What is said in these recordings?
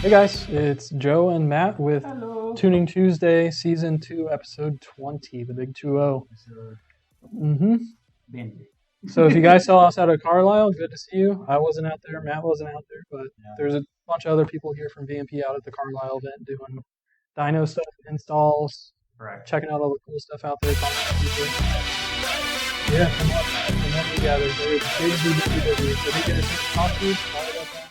Hey guys, it's Joe and Matt with Hello. Tuning Tuesday, Season 2, Episode 20, the Big 2-0. So if you guys saw us out of Carlisle, good to see you. I wasn't out there, Matt wasn't out there, but there's a bunch of other people here from VMP out at the Carlisle event doing dyno stuff, installs, checking out all the cool stuff out there. Yeah, from what we gathered, they're crazy busy. So they get a talk to you, sorry about that.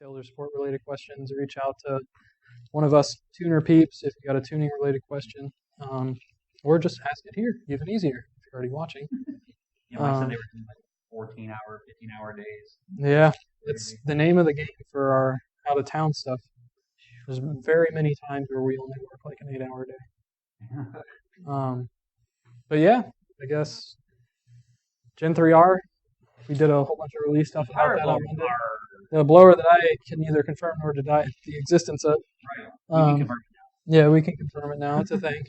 Taylor support related questions, reach out to one of us tuner peeps if you got a tuning related question, or just ask it here, even easier if you're already watching. I said they were doing like 14-hour, 15-hour days. Yeah, it's the name of the game for our out of town stuff. There's very many times where we only work like an 8-hour day. But yeah, I guess Gen 3R, we did a whole bunch of release stuff about that on Monday. The blower that I can neither confirm nor deny the existence of. Right. We can confirm it now. Yeah, we can confirm it now. It's a thing.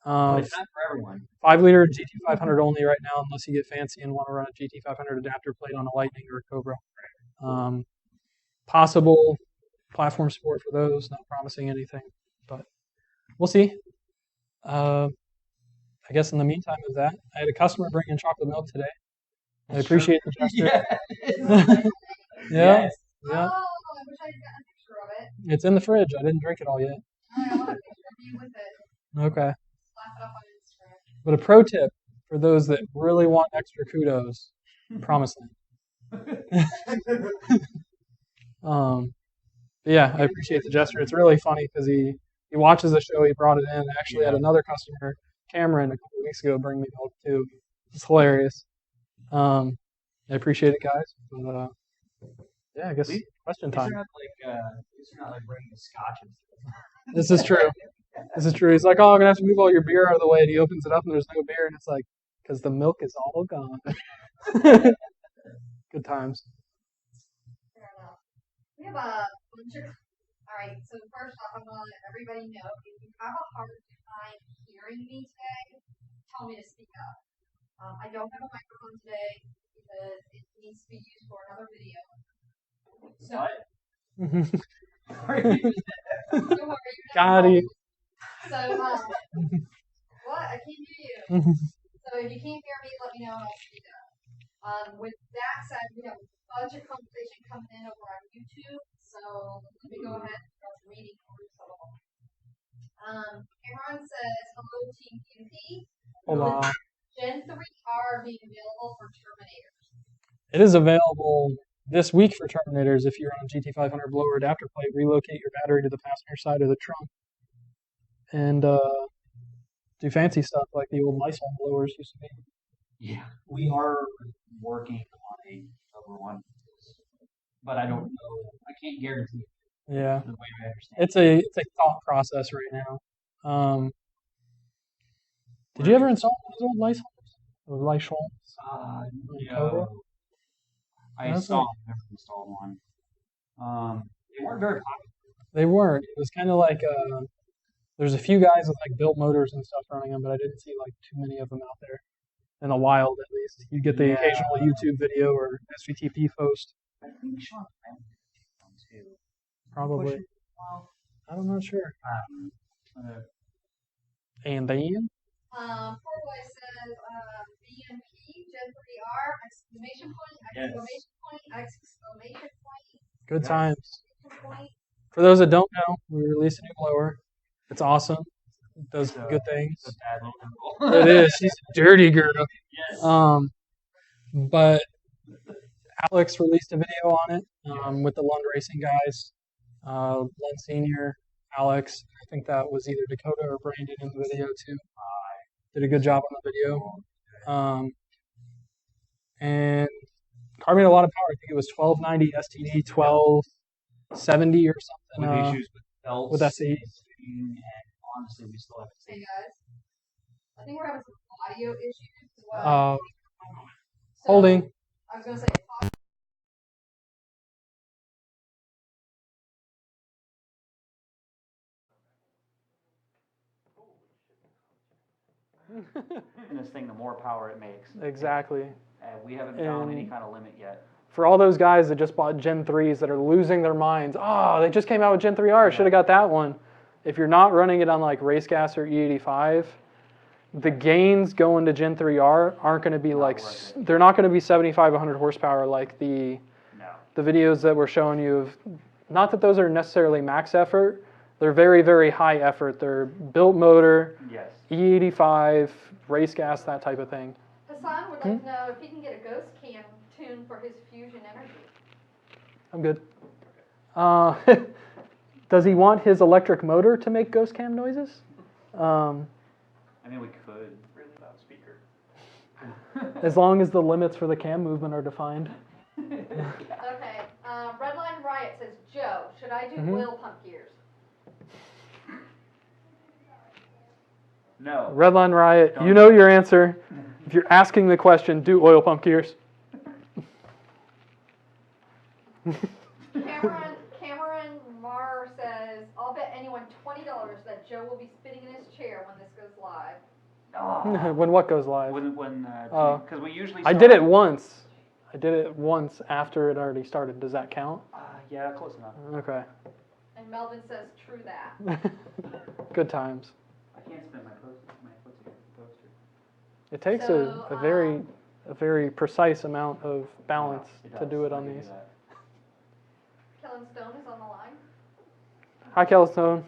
But it's not for everyone. 5-liter GT500 only right now, unless you get fancy and want to run a GT500 adapter plate on a Lightning or a Cobra. Possible platform support for those. Not promising anything, but we'll see. I guess in the meantime of that, I had a customer bring in chocolate milk today. I appreciate the gesture. Yeah. Yes. Yeah. Oh, I wish I had gotten a picture of it. It's in the fridge. I didn't drink it all yet. I want a picture of you with it. Okay. Slap it up on Instagram. But a pro tip for those that really want extra kudos, promise them. Yeah, I appreciate the gesture. It's really funny because he watches the show. He brought it in. Actually, had another customer, Cameron, a couple of weeks ago, bring me milk too. It's hilarious. I appreciate it, guys. But, yeah, I guess question time. It's not like bringing a scotch. This is true. This is true. He's like, oh, I'm going to have to move all your beer out of the way. And he opens it up and there's no beer. And it's like, because the milk is all gone. Good times. Fair enough. We have a bunch of. All right, so first off, I want to let everybody know if you have a hard time hearing me today, tell me to speak up. I don't have a microphone today because it needs to be used for another video. So. Got it. So, what? I can't hear you. So if you can't hear me, let me know and I'll speak up. With that said, we have a bunch of conversation coming in over on YouTube. So let me go ahead and start reading through some of them. Cameron says, hello, Team PMP. Hola. Gen 3R being available for Terminators. It is available this week for Terminators if you're on a GT500 blower adapter plate. Relocate your battery to the passenger side of the trunk and do fancy stuff like the old Lysol blowers used to be. Yeah, we are working on a silver one, but I don't know. I can't guarantee. Yeah, the way I understand. It's a thought process right now. Did you ever install those old Lysols? Or Lysol? No. I never installed one. They weren't very popular. They weren't. It was kind of like there's a few guys with like built motors and stuff running them, but I didn't see like too many of them out there. In the wild, at least. You get the occasional YouTube video or SVTP post. I think Sean too. Probably. I'm not sure. And then? Poor boy says, VMP, Gen 3R, exclamation point. Good times. For those that don't know, we released a new blower. It's awesome. It does good things. It is. She's a dirty girl. Yes. But Alex released a video on it with the Lund Racing guys. Lund Senior, Alex. I think that was either Dakota or Brandon in the video too. Did a good job on the video. And car made a lot of power. I think it was 1290 STD, 1270 or something. With issues with belts. With SE. And honestly, we still have to see. Hey guys, I think we're having some audio issues as well. Holding. I was going to say, And this thing, the more power it makes. Exactly. And we haven't found any kind of limit yet. For all those guys that just bought Gen 3s that are losing their minds, oh, they just came out with Gen 3R, I should have got that one. If you're not running it on like race gas or E85, the gains going to Gen 3R aren't going to be they're not going to be 75, 100 horsepower like the videos that we're showing you of, not that those are necessarily max effort, they're very, very high effort. They're built motor, E85, race gas, that type of thing. Hassan would like to know if he can get a ghost cam tune for his Fusion Energy. I'm good. Does he want his electric motor to make ghost cam noises? I mean, we could. Really loud speaker. As long as the limits for the cam movement are defined. Okay. Redline Riot says, Joe, should I do oil pump gears? No. Redline Riot, you know your answer. If you're asking the question, do oil pump gears. Cameron Marr says, I'll bet anyone $20 that Joe will be spinning in his chair when this goes live. Oh. When what goes live? Because we usually. I did it once. I did it once after it already started. Does that count? Yeah, close enough. Okay. And Melvin says, true that. Good times. I can't spin my poster. It takes a very precise amount of balance to do it on these. Kellen Stone is on the line. Hi, Kellstone.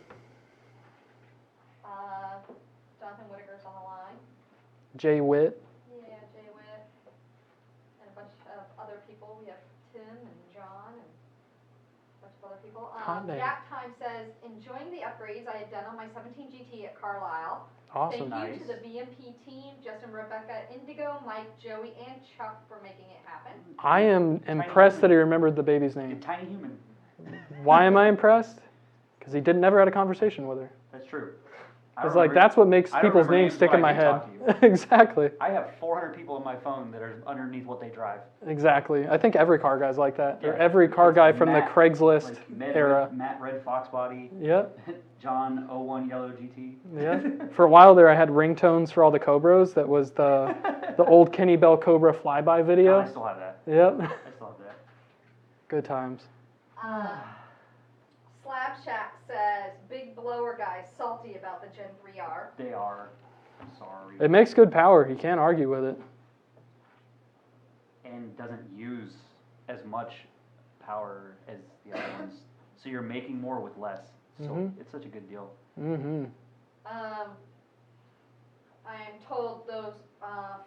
Jonathan Whitaker's on the line. Jay Witt. Yeah, Jay Witt. And a bunch of other people. We have Tim and John and a bunch of other people. Gap Time says, enjoying the upgrades I had done on my 17 GT at Carlisle. Awesome. Thank you to the VMP team, Justin, Rebecca, Indigo, Mike, Joey, and Chuck for making it happen. I am impressed that he remembered the baby's name. Tiny human. Why am I impressed? Because he never had a conversation with her. That's true. It's like, that's what makes people's names stick in my head. Exactly. I have 400 people on my phone that are underneath what they drive. Exactly. I think every car guy's like that. Yeah. Or every car guy from Matt, the Craigslist era. Matt Red Fox Body. Yep. John 01 Yellow GT. Yeah. For a while there, I had ringtones for all the Cobras. That was the old Kenny Bell Cobra flyby video. I still have that. Yep. I still have that. Good times. Slab Shack says, big blower guys salty about the Gen 3R. They are. I'm sorry. It makes good power. You can't argue with it. And doesn't use as much power as the other ones. So you're making more with less. So it's such a good deal. Mm-hmm. I am told those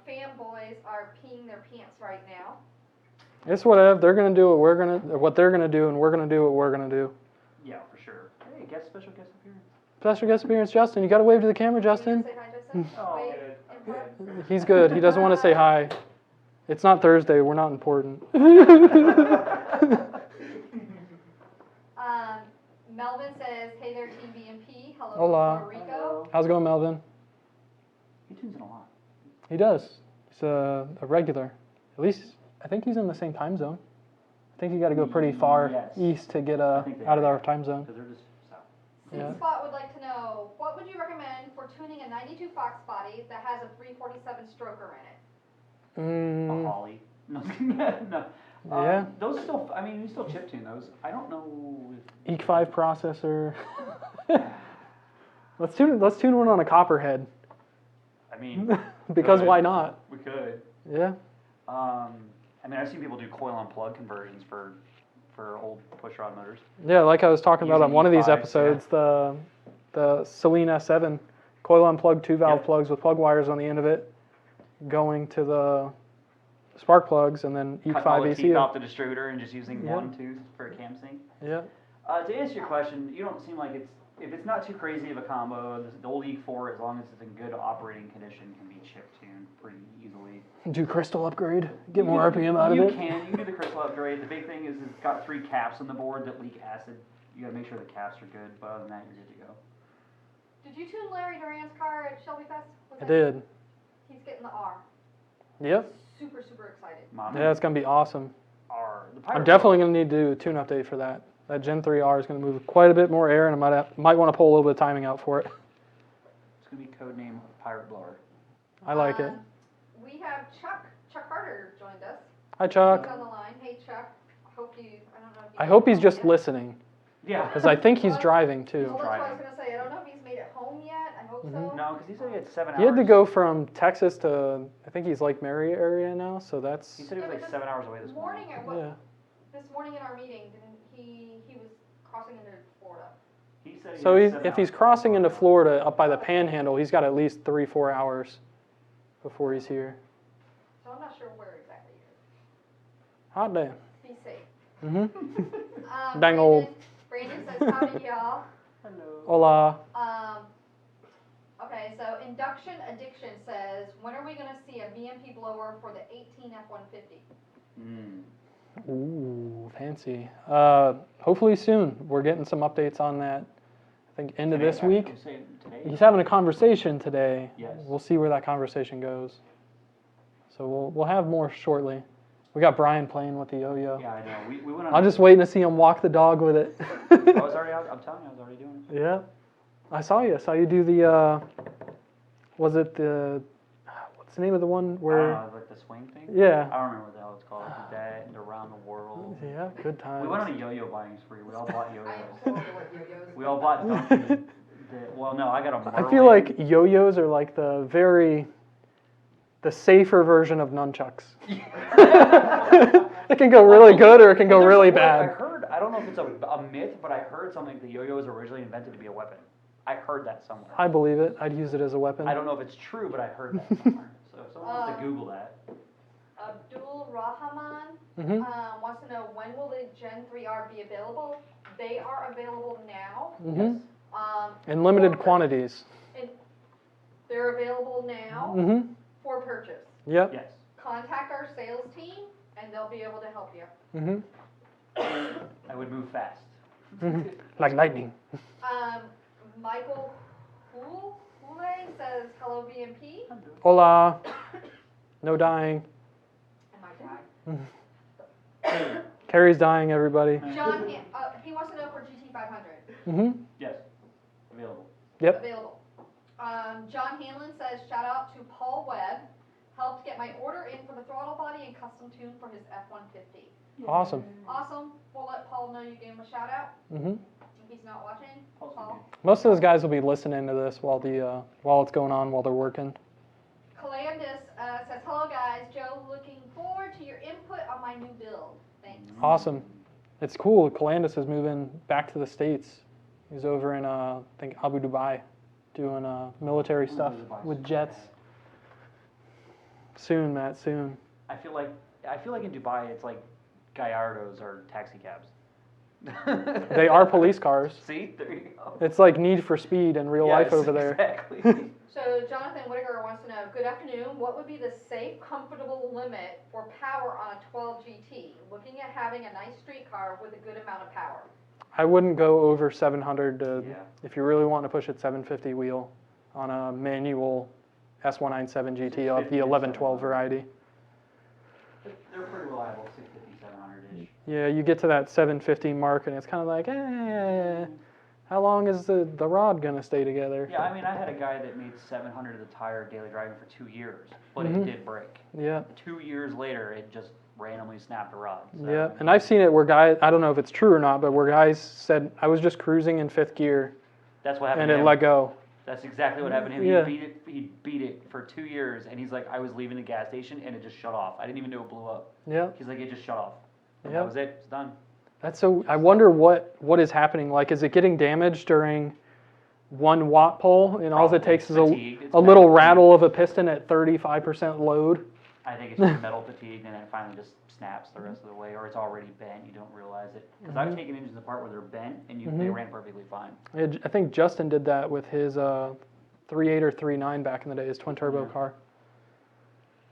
fanboys are peeing their pants right now. It's whatever. They're gonna do what they're gonna do, and we're gonna do what we're gonna do. Yeah, for sure. Hey, special guest appearance. Special guest appearance, Justin. You gotta wave to the camera, Justin. Say hi, Justin. Oh, Wait, good. in front. He's good. He doesn't want to say hi. It's not Thursday. We're not important. Melvin says, hey there, Team BMP. Hello, Hola. Puerto Rico. How's it going, Melvin? He tunes in a lot. He does. He's a regular. At least, I think he's in the same time zone. I think you got to go pretty far east to get out of our time zone. Because they're just south. Yeah. Spot would like to know, what would you recommend for tuning a 92 Fox body that has a 347 stroker in it? A Holly. No. No. Yeah. Those still, I mean, you still chip tune those. I don't know. EC5 processor. Let's tune one on a Copperhead. I mean. Because why not? We could. Yeah. I mean, I've seen people do coil on plug conversions for old pushrod motors. Yeah, like I was talking about on one of these E5s, episodes, the Celine S7 coil on plug 2-valve plugs with plug wires on the end of it, going to the spark plugs, and then Cutting all the EC5 teeth ECU. off the distributor and just using one tooth for a cam sync. Yeah. To answer your question, you don't seem like if it's not too crazy of a combo, the old E4, as long as it's in good operating condition, can be chip tuned pretty easily. Do crystal upgrade, get more RPM out of it. You can do the crystal upgrade. The big thing is it's got 3 caps on the board that leak acid. You gotta make sure the caps are good, but other than that, you're good to go. Did you tune Larry Duran's car at Shelby Fest? I did. He's getting the R. Yep. Super, super excited. Yeah, it's gonna be awesome. The I'm definitely gonna need to do a tune update for that. That Gen 3R is gonna move quite a bit more air, and I might want to pull a little bit of timing out for it. It's gonna be codename Pirate Blower. I like it. We have Chuck Carter joined us. Hi, Chuck. He's on the line. Hey, Chuck. I hope he's just listening, Yeah. because I think he's driving too. Well, that's what I was gonna say. I don't know if he's made it home yet. I hope so. No, because he said he had 7 hours. He had to go from Texas to, I think he's Lake Mary area now, so that's. He said he was like 7 hours away this morning. Yeah. This morning in our meeting, didn't he was crossing into Florida. He said he So had 7 if he's hours. crossing into Florida up by the Panhandle, he's got at least 3-4 hours before he's here. So I'm not sure where exactly he is. Hot damn. Be safe. Mm-hmm. Dang old. Brandon says, howdy y'all. Hello. Hola. Okay, so Induction Addiction says, when are we going to see a VMP blower for the 18 F-150? Ooh, fancy. Hopefully soon. We're getting some updates on that. I think end of this week. He's having a conversation today. Yes. We'll see where that conversation goes. So we'll have more shortly. We got Brian playing with the yo-yo. Yeah, I know. We went on. I'm just waiting to see him walk the dog with it. I was already out. I'm telling you, I was already doing it. Yeah. I saw you do the, was it the, what's the name of the one where? Like the swing thing? Yeah. I don't remember what the hell it's called. That and around the world. Yeah, good times. We went on a yo-yo buying spree. We all bought I yo-yos. am horrible at yo-yos. We all bought Duncan. Well, no, I got a Merlin. I feel like yo-yos are like the safer version of nunchucks. It can go really good or it can go really I bad. heard, I don't know if it's a myth, but I heard something like the yo-yo was originally invented to be a weapon. I heard that somewhere. I believe it. I'd use it as a weapon. I don't know if it's true, but I heard that somewhere. So if someone wants to Google that. Abdul Rahman wants to know, when will the Gen 3R be available? They are available now. Mm-hmm. Yes. In limited for quantities. They're available now Mm-hmm. for purchase. Yep. Yes. Contact our sales team and they'll be able to help you. Mm-hmm. I would move fast. Like lightning. Michael Hule says, hello VMP. Hola. No dying. Am I dying? Carrie's dying, everybody. John, he wants to know for GT500. Mm-hmm. Yes. Available. Yep. Available. John Hanlon says, shout out to Paul Webb. Helped get my order in for the throttle body and custom tune for his F-150. Awesome. Awesome. We'll let Paul know you gave him a shout out. Mm-hmm. If he's not watching, Paul. Most of those guys will be listening to this while it's going on, while they're working. Calandis says, hello guys. Joe, looking forward to your input on my new build. Thanks. Awesome. It's cool. Calandis is moving back to the States. He's over in, I think, Abu Dhabi, doing military stuff with jets. Soon, Matt, soon. I feel like in Dubai it's like Gallardos or taxi cabs. They are police cars. See, there you go. It's like Need for Speed in real life over there. Exactly. So Jonathan Whitaker wants to know, good afternoon, what would be the safe, comfortable limit for power on a 12 GT? Looking at having a nice street car with a good amount of power. I wouldn't go over 700 Yeah. if you really want to push it 750 wheel on a manual S197 GT of the 1112 variety. They're pretty reliable, 650, 700-ish. Yeah, you get to that 750 mark and it's kind of like, how long is the rod going to stay together? Yeah, I mean, I had a guy that made 700 of the tire daily driving for 2 years, but it did break. Yeah. 2 years later, it just randomly snapped a rod. So, Yeah, and I've seen it where guys, I don't know if it's true or not, but where guys said, I was just cruising in 5th gear that's what happened and to it him. let go. That's exactly what happened to him. Yeah. He beat it for 2 years, and he's like, I was leaving the gas station, and it just shut off. I didn't even know it blew up. Yeah. He's like, it just shut off. And Yeah. that was it. It's done. That's so, I wonder what is happening. Like, is it getting damaged during 1 watt pull and all it Probably. takes is Fatigue. It's a little metal rattle of a piston at 35% load? I think it's just metal fatigue, and then it finally just snaps the rest of the way, or it's already bent. You don't realize it. Because I've taken engines apart where they're bent, and they ran perfectly fine. I think Justin did that with his 3.8 or 3.9 back in the day, his twin turbo car.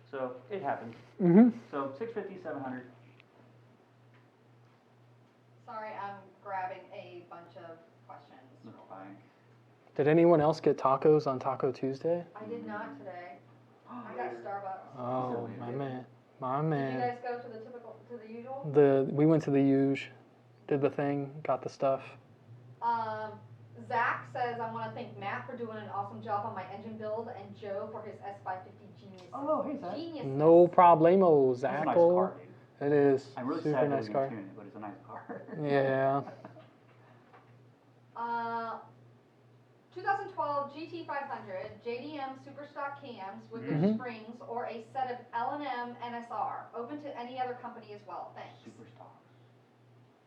So it happens. Mm-hmm. So 650, 700. Sorry, I'm grabbing a bunch of questions. That's fine. Did anyone else get tacos on Taco Tuesday? I did not today. I got Starbucks. Oh, my man. My Did you man. guys go to the usual? We went to the Huge, did the thing, got the stuff. Zach says, I want to thank Matt for doing an awesome job on my engine build and Joe for his S550 genius. Oh, hey, Zach. Genius. No problemo, That's a nice Zacko. car, It is. I'm really Super sad that nice we car. didn't tune it, but it's a nice car. Yeah. 2012 GT500 JDM Superstock cams with their Mhm. springs or a set of L&M NSR. Open to any other company as well. Thanks. Super stocks.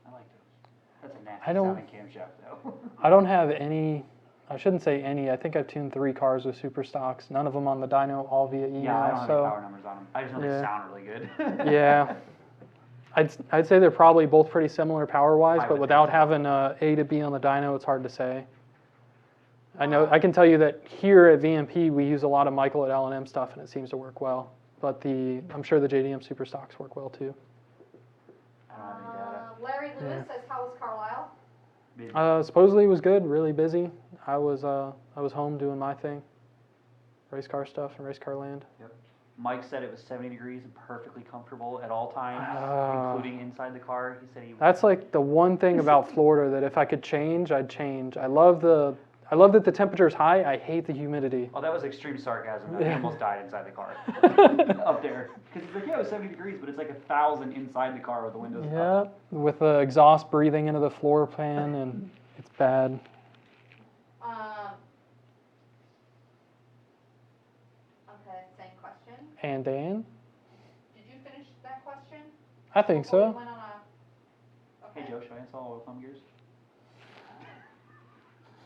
I like those. That's a nasty I don't- sounding camshaft though. I don't have any. I shouldn't say any. I think I've tuned 3 cars with super stocks. None of them on the dyno, all via email. Yeah, I don't have any so power numbers on them. I just know they Yeah. sound really good. yeah, I'd say they're probably both pretty similar power wise, I but would without think so. having A to B on the dyno, it's hard to say. I can tell you that here at VMP we use a lot of Michael at L&M stuff, and it seems to work well. But I'm sure the JDM super stocks work well too. I don't have any data. Larry Lewis says, how was Carlisle? Supposedly it was good, really busy. I was home doing my thing, race car stuff and race car land. Mike said it was 70 degrees and perfectly comfortable at all times, Ah. including inside the car. He said he. That's like the one thing about Florida that if I could change, I'd change. I love that the temperature's high. I hate the humidity. Oh, that was extreme sarcasm. He Yeah. almost died inside the car up there. Because he's like, yeah, it was 70 degrees, but it's like 1,000 inside the car with the windows up. Yeah, with the exhaust breathing into the floor pan, and it's bad. Okay, same question. And Dan? Did you finish that question? I think Before we so. went on Hey Joe, should I install oil pump gears?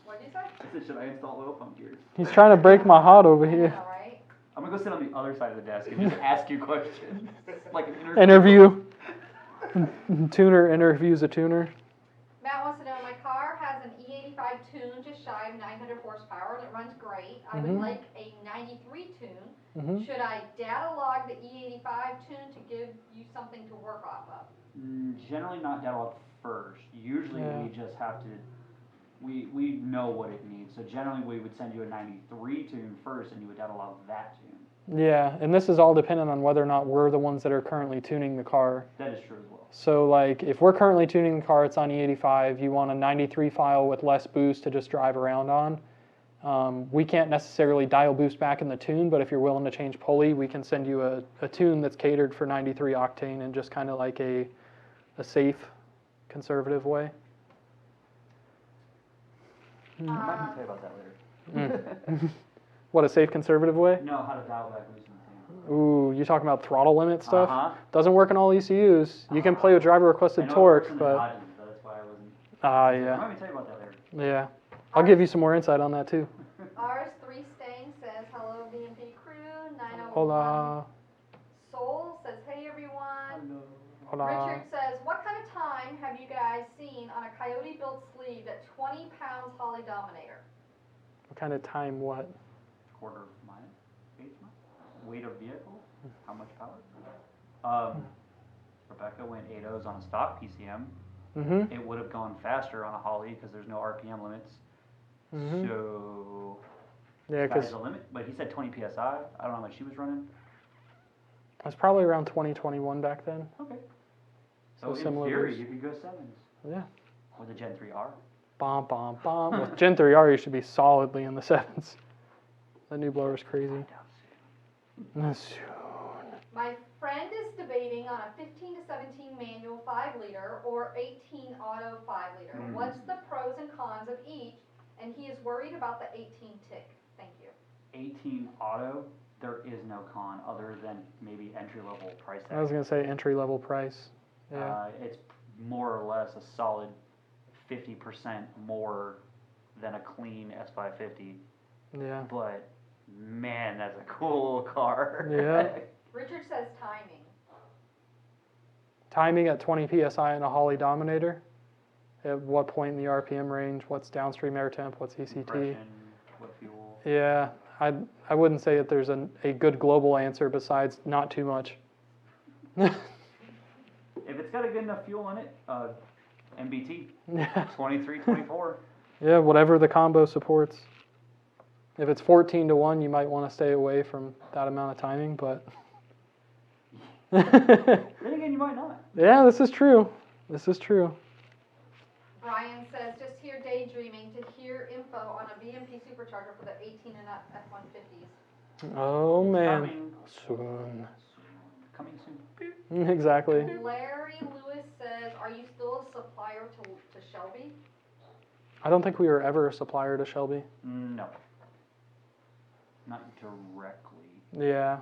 What did you say? I said, should I install oil pump gears? He's trying to break my heart over here. Yeah, right? I'm gonna go sit on the other side of the desk and just ask you questions. Like an Interview. Tuner interviews a tuner. Matt wants to know, my car has an E85 tune just shy of 900 horsepower and it runs great. I would like a 93 tune. Should I data log the E85 tune to give you something to work off of? Generally not data log first. Usually Yeah. we just have to, we know what it needs. So generally we would send you a 93 tune first and you would data log that tune. Yeah, and this is all dependent on whether or not we're the ones that are currently tuning the car. That is true as well. So like if we're currently tuning the car, it's on E85, you want a 93 file with less boost to just drive around on. We can't necessarily dial boost back in the tune, but if you're willing to change pulley, we can send you a tune that's catered for 93 octane and just kind of like a safe, conservative way. I might need to tell you about that later. What, a safe, conservative way? No, how to dial back loosen the tune. Ooh, you talking about throttle limit stuff? Uh-huh. Doesn't work on all ECUs. You can play with driver requested I know it torque, works in the but Dodges, so that's why I wasn't. yeah, Let me tell you about that later. yeah. I'll give you some more insight on that too. RS3 Stang says, hello VMP crew. 901 Hola, Soul says, hey everyone. hola. Richard says, what kind of time have you guys seen on a Coyote built sleeve at 20 pounds Holly Dominator? What kind of time? What? Quarter mile, eighth mile, weight of vehicle, how much power? Rebecca went 8.0s on a stock PCM. Mm-hmm. It would have gone faster on a Holly because there's no RPM limits. Mm-hmm. So Yeah, sky's because the limit. But he said 20 psi. I don't know how much she was running. it was probably around 2021 back then. Okay. So So in similar theory, boost. you could go 7s Yeah. with a Gen 3R. Bomb, bomb, bomb. With Gen 3R, you should be solidly in the 7s. The new blower's crazy. Soon. My friend is debating on a 15 to 17 manual 5 liter or 18 auto 5 liter. What's the pros and cons of each? And he is worried about the 18 tick. Thank you. 18 auto, there is no con other than maybe entry level price tag. I was going to say entry level price. Yeah. It's more or less a solid 50% more than a clean S550. Yeah. But man, that's a cool little car. Yeah. Richard says timing. Timing at 20 psi in a Holly Dominator. At what point in the RPM range? What's downstream air temp? What's ECT? Compression, what fuel? Yeah, I wouldn't say that there's a good global answer besides not too much. If it's got a good enough fuel in it, MBT, Yeah. 23, 24. Yeah, whatever the combo supports. If it's 14 to 1, you might want to stay away from that amount of timing, but Then again, you might not. yeah, this is true. This is true. Brian says, just here daydreaming to hear info on a VMP supercharger for the 18 and up F-150s. Oh man. Coming. Soon. coming soon. Exactly. Larry Lewis says, are you still a supplier to Shelby? I don't think we were ever a supplier to Shelby. No. Not directly. Yeah.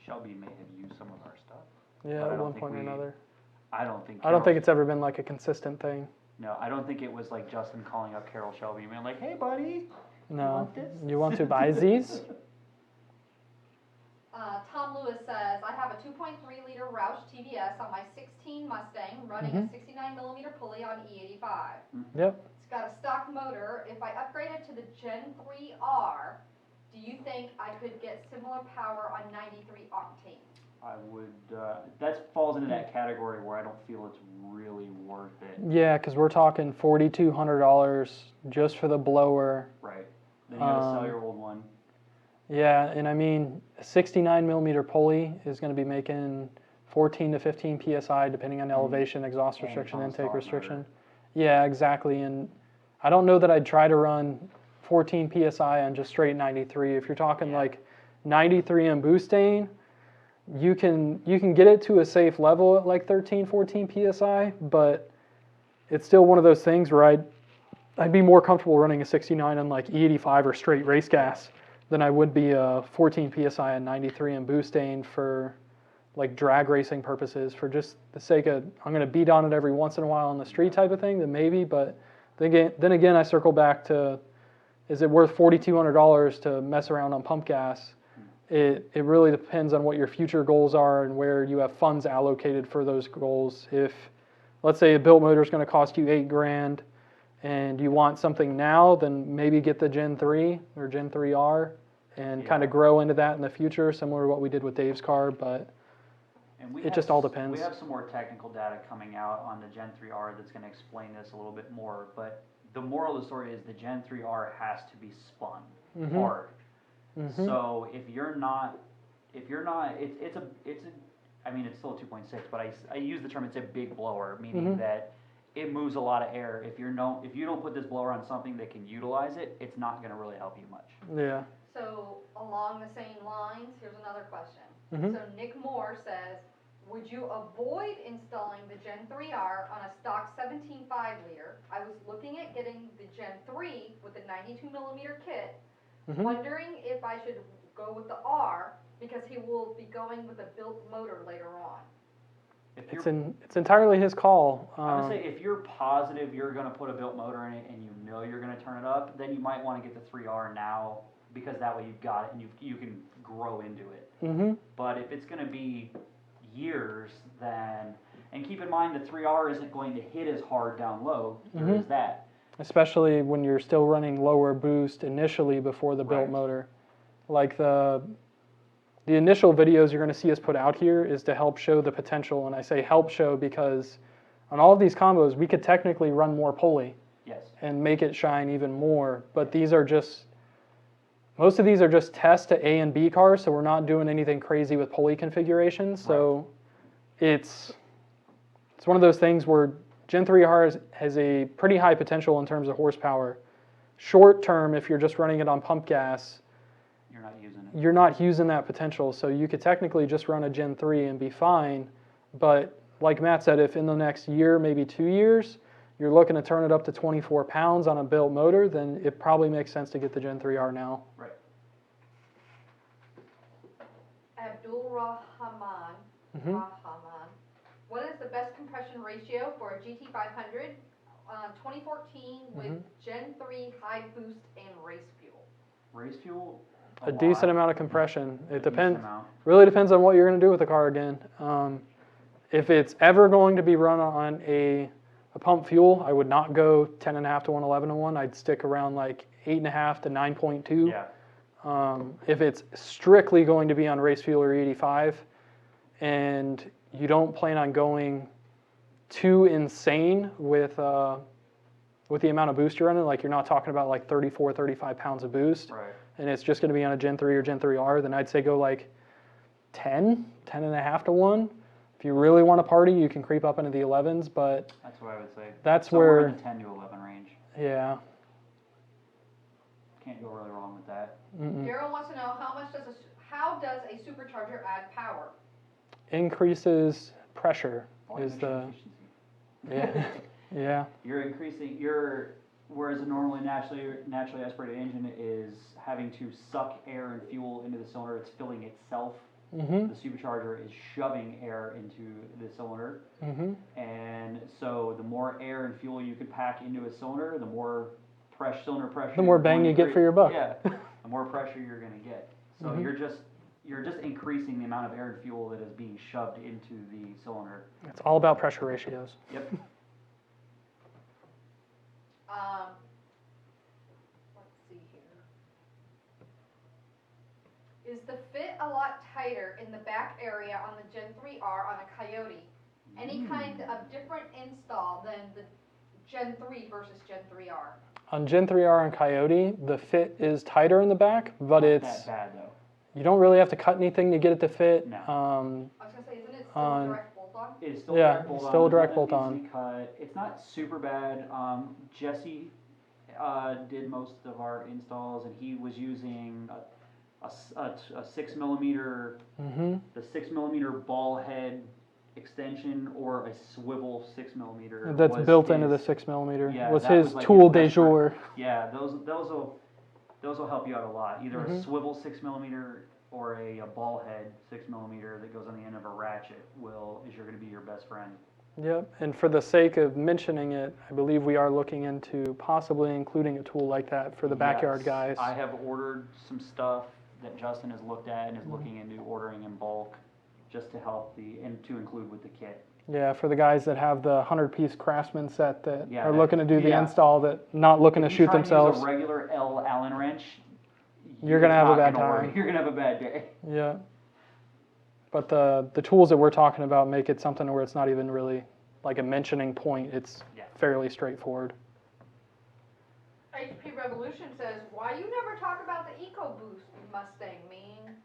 Shelby may have used some of our stuff. Yeah, But I at don't one think point or we- another. I don't think. I don't think it's ever been like a consistent thing. No, I don't think it was like Justin calling up Carol Shelby and being like, "Hey, buddy, No. want this?" You want to buy these? Tom Lewis says, I have a 2.3 liter Roush TVS on my 16 Mustang running a 69 millimeter pulley on E85. Yep. It's got a stock motor. If I upgrade it to the Gen 3R, do you think I could get similar power on 93 octane? I would. That falls into that category where I don't feel it's really worth it. Yeah, because we're talking $4,200 just for the blower. Right. Then you gotta sell your old one. Yeah, and I mean, a 69 millimeter pulley is going to be making 14 to 15 psi depending on elevation, exhaust And restriction, on a intake stock restriction. motor. Yeah, exactly. And I don't know that I'd try to run 14 psi on just straight 93. If you're talking like 93 and boosting, you can get it to a safe level at like 13, 14 psi, but it's still one of those things where I'd be more comfortable running a 69 on like E85 or straight race gas than I would be a 14 psi and 93 and boosting for like drag racing purposes, for just the sake of I'm going to beat on it every once in a while on the street type of thing, then maybe. But then again, I circle back to, is it worth $4,200 to mess around on pump gas? It really depends on what your future goals are and where you have funds allocated for those goals. If, let's say, a built motor is going to cost you $8,000 and you want something now, then maybe get the Gen 3 or Gen 3R and kind of grow into that in the future, similar to what we did with Dave's car, but And it just all depends. We have some more technical data coming out on the Gen 3R that's going to explain this a little bit more, but the moral of the story is the Gen 3R has to be spun hard. So if you're not, I mean, it's still a 2.6, but I use the term, it's a big blower, meaning that it moves a lot of air. If you don't put this blower on something that can utilize it, it's not going to really help you much. Yeah. So along the same lines, here's another question. So Nick Moore says, would you avoid installing the Gen 3R on a stock 17.5 liter? I was looking at getting the Gen 3 with the 92 millimeter kit, wondering if I should go with the R because he will be going with a built motor later on. It's entirely his call. I would say if you're positive you're going to put a built motor in it and you know you're going to turn it up, then you might want to get the 3R now, because that way you've got it and you can grow into it. But if it's going to be years, then, and keep in mind the 3R isn't going to hit as hard down low, there is that. Especially when you're still running lower boost initially before the built motor. Like the initial videos you're going to see us put out here is to help show the potential, and I say help show because on all of these combos we could technically run more pulley and make it shine even more, but these are just, most of these are just tests to A and B cars, so we're not doing anything crazy with pulley configurations. So it's one of those things where Gen 3R has a pretty high potential in terms of horsepower. Short term, if you're just running it on pump gas, you're not using that potential. So you could technically just run a Gen 3 and be fine. But like Matt said, if in the next year, maybe 2 years, you're looking to turn it up to 24 pounds on a built motor, then it probably makes sense to get the Gen 3R now. Right. Abdul Rahman, what is the best compression ratio for a GT500 2014 with Gen 3 high boost and race fuel? Race fuel? A decent amount of compression. It depends. Really depends on what you're going to do with the car again. If it's ever going to be run on a pump fuel, I would not go 10.5 to 1, 11 to 1. I'd stick around like 8.5 to 9.2. Yeah. If it's strictly going to be on race fuel or 85, and you don't plan on going too insane with the amount of boost you're running, like you're not talking about like 34, 35 pounds of boost, and it's just going to be on a Gen 3 or Gen 3R, then I'd say go like 10.5 to 1. If you really want to party, you can creep up into the 11s, but that's what I would say. That's somewhere where in the 10 to 11 range. Yeah. Can't go really wrong with that. Daryl wants to know how does a supercharger add power? increases pressure. Volume Is the efficiency. yeah. You're increasing whereas a normally naturally aspirated engine is having to suck air and fuel into the cylinder, it's filling itself. Mm-hmm. The supercharger is shoving air into the cylinder, Mm-hmm. and so the more air and fuel you can pack into a cylinder, the more cylinder pressure. The more bang you get for your buck. Yeah, the more pressure you're going to get. So Mm-hmm. you're just increasing the amount of air and fuel that is being shoved into the cylinder. It's all about pressure ratios. Yep. Let's see here. Is the fit a lot tighter in the back area on the Gen 3R on a Coyote? Any kind of different install than the Gen 3 versus Gen 3R? On Gen 3R and Coyote, the fit is tighter in the back, but Not it's that bad though. you don't really have to cut anything to get it to fit. No. I was gonna say, isn't it still On- direct bolt-on? It's still Yeah, direct bolt-on. still a There's direct nothing that bolt-on. needs to be cut. It's not super bad. Jesse did most of our installs, and he was using a 6mm, Mm-hmm. the 6mm ball head extension, or a swivel 6mm. That's was built into the his- 6mm. Yeah, was that his was like tool his de best friend. jour. Yeah, those will help you out a lot. Either Mhm. a swivel 6mm or a ball head 6mm that goes on the end of a ratchet is you're going to be your best friend. Yep. And for the sake of mentioning it, I believe we are looking into possibly including a tool like that for the backyard Yes, guys. I have ordered some stuff that Justin has looked at and is Mhm. looking into ordering in bulk, just to help and to include with the kit. Yeah, for the guys that have the 100-piece Craftsman set that Yeah, are looking to do the yeah. install, that not looking to If you shoot try to themselves. use a regular Allen wrench, You're gonna have a not bad gonna work. time. You're gonna have a bad day. Yeah. But the tools that we're talking about make it something where it's not even really like a mentioning point. It's Yeah. fairly straightforward. HP Revolution says, why you never talk about the EcoBoost Mustang, man?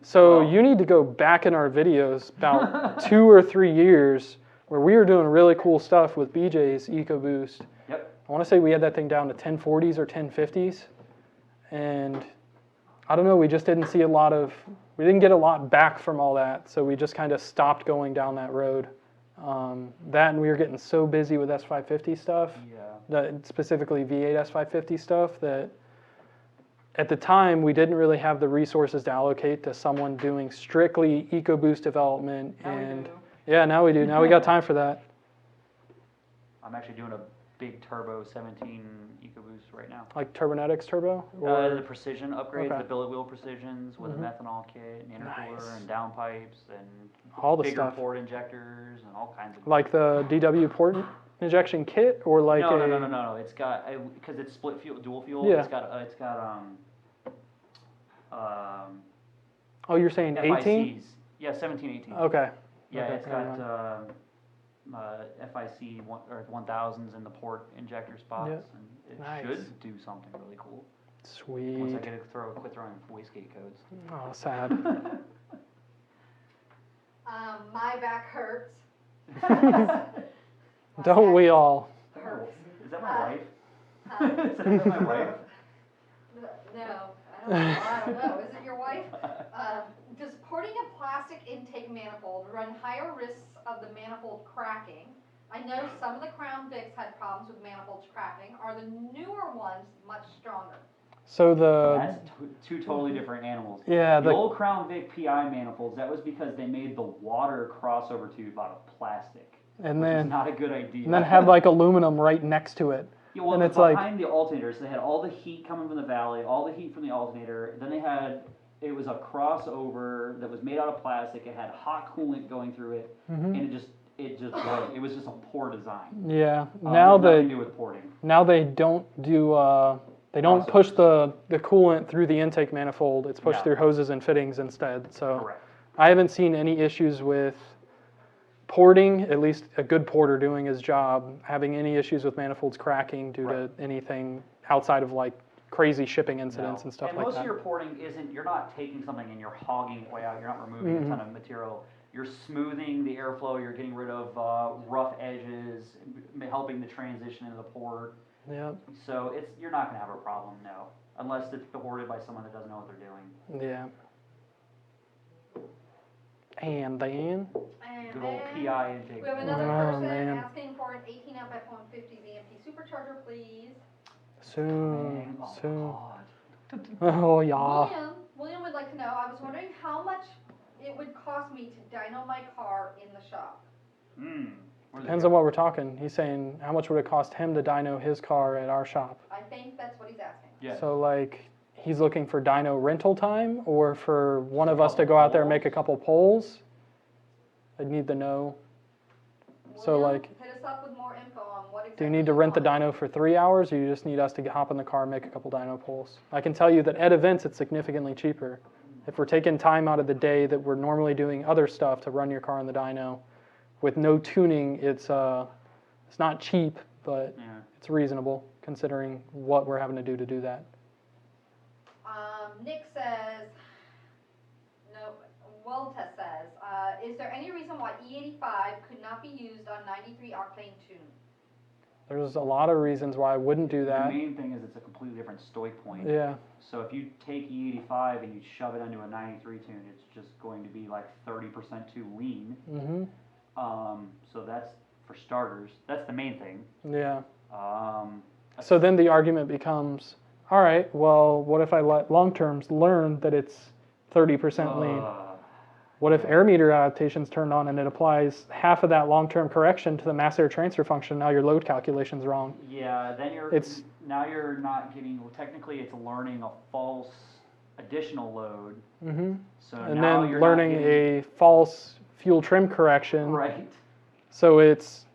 So Well- you need to go back in our videos about 2 or 3 years where we were doing really cool stuff with BJ's EcoBoost. Yep. I want to say we had that thing down to 1040s or 1050s. And I don't know, we just didn't see we didn't get a lot back from all that. So we just kind of stopped going down that road. That and we were getting so busy with S550 stuff, Yeah. specifically V8 S550 stuff, that at the time we didn't really have the resources to allocate to someone doing strictly EcoBoost development. Now we And do. yeah, now we do. Now we got time for that. I'm actually doing a big turbo 17 EcoBoost right now. Like Turbonetics turbo? The precision upgrades, Okay. the billet wheel precisions with Mhm. a methanol kit, and intercooler, Nice. and downpipes, and All the bigger stuff. port injectors, and all kinds of. Like the DW port injection kit, or like no. It's got because it's split fuel, dual fuel. Yeah. It's got Oh, you're saying 18? FICs. Yeah, 17, 18. Okay. Yeah, Okay, it's never got FIC 1000s in the port injector spots, Yeah. and it Nice. should do something really cool. Once Sweet. I get to quit throwing wastegate codes. Oh, sad. My back hurts. Don't we all? Hurts. Is that my wife? Huh? Is that my wife? No, I don't know. Is it your wife? Does porting a plastic intake manifold run higher risks of the manifold cracking? I know some of the Crown Vics had problems with manifolds cracking. Are the newer ones much stronger? So That's two totally different animals. yeah, The old Crown Vic PI manifolds, that was because they made the water crossover tube out of plastic, and which is then not a good idea. had like aluminum right next to it. Yeah, well, and it it's was like- behind the alternator, so they had all the heat coming from the valley, all the heat from the alternator. Then it was a crossover that was made out of plastic. It had hot coolant going through it, Mhm. and it was just a poor design. Yeah. It Now has nothing to they do with porting. don't do they don't push the coolant through the intake manifold. It's pushed No. through hoses and fittings instead. So Correct. I haven't seen any issues with porting, at least a good porter doing his job, having any issues with manifolds cracking due to anything outside of like crazy shipping incidents No. and stuff and like most that. of your porting you're not taking something and you're hogging it way out. You're not removing a ton of material. You're smoothing the airflow. You're getting rid of rough edges, helping the transition into the port. Yeah. So you're not going to have a problem, no, unless it's ported by someone that doesn't know what they're doing. Yeah. And then? And Good old then PI intake. we have another Oh, person man. asking for an 18 amp F-150 VMP supercharger, please. Soon. Oh, Soon. God. Oh, yeah. William would like to know, I was wondering how much it would cost me to dyno my car in the shop. Depends on what we're talking. He's saying, how much would it cost him to dyno his car at our shop? I think that's what he's asking. Yes. So, like, he's looking for dyno rental time, or for one of us to go out there and make a couple polls? I'd need to know. So, William, like, hit us up with more info on what exactly do you need to rent the want. dyno for 3 hours, or you just need us to hop in the car and make a couple dyno polls? I can tell you that at events, it's significantly cheaper. If we're taking time out of the day that we're normally doing other stuff to run your car in the dyno, with no tuning, it's not cheap, but it's reasonable considering what we're having to do that. Nick says, no, Weltest says, is there any reason why E85 could not be used on 93 octane tune? There's a lot of reasons why I wouldn't do that. The main thing is it's a completely different stoy point. Yeah. So if you take E85 and you shove it into a 93 tune, it's just going to be like 30% too lean. Mm-hmm. So that's, for starters, that's the main thing. Yeah. So then the argument becomes, all right, well, what if I let long-terms learn that it's 30% lean? What if air meter adaptation's turned on and it applies half of that long-term correction to the mass air transfer function? Now your load calculation's wrong. Yeah, then now you're not getting, well, technically it's learning a false additional load. Mm-hmm. So and now then you're learning not getting, a false fuel trim correction. right. So it's,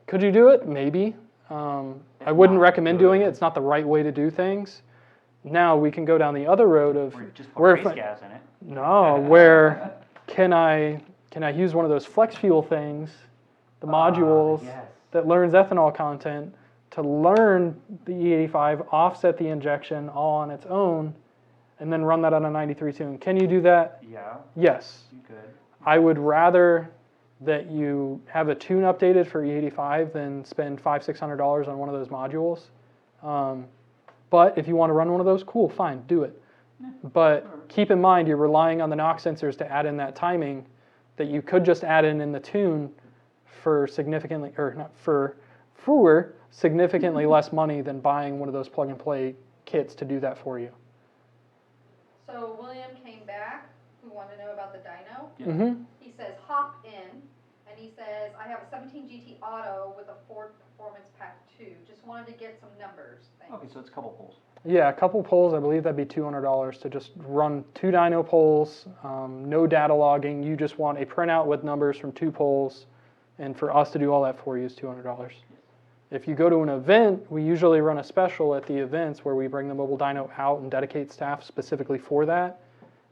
could you do it? Maybe. I wouldn't recommend doing it. It's not the right way to do things. Now we can go down the other road of Or just where put race gas in it. No, where can I use one of those flex fuel things, the modules Yes. that learns ethanol content to learn the E85, offset the injection all on its own, and then run that on a 93 tune. Can you do that? Yeah, Yes. you could. I would rather that you have a tune updated for E85 than spend $500-600 on one of those modules. But if you want to run one of those, cool, fine, do it. But keep in mind, you're relying on the NOx sensors to add in that timing that you could just add in the tune for significantly, or not for significantly less money than buying one of those plug-and-play kits to do that for you. So William came back, who wanted to know about the dyno. Yeah. Mm-hmm. He says, hop in, and he says, I have a 17 GT Auto with a Ford Performance Pack 2. Just wanted to get some numbers. Thanks. Okay, so it's a couple poles. Yeah, a couple polls, I believe that'd be $200 to just run 2 dyno polls, no data logging. You just want a printout with numbers from 2 polls, and for us to do all that for you is $200. If you go to an event, we usually run a special at the events where we bring the mobile dyno out and dedicate staff specifically for that,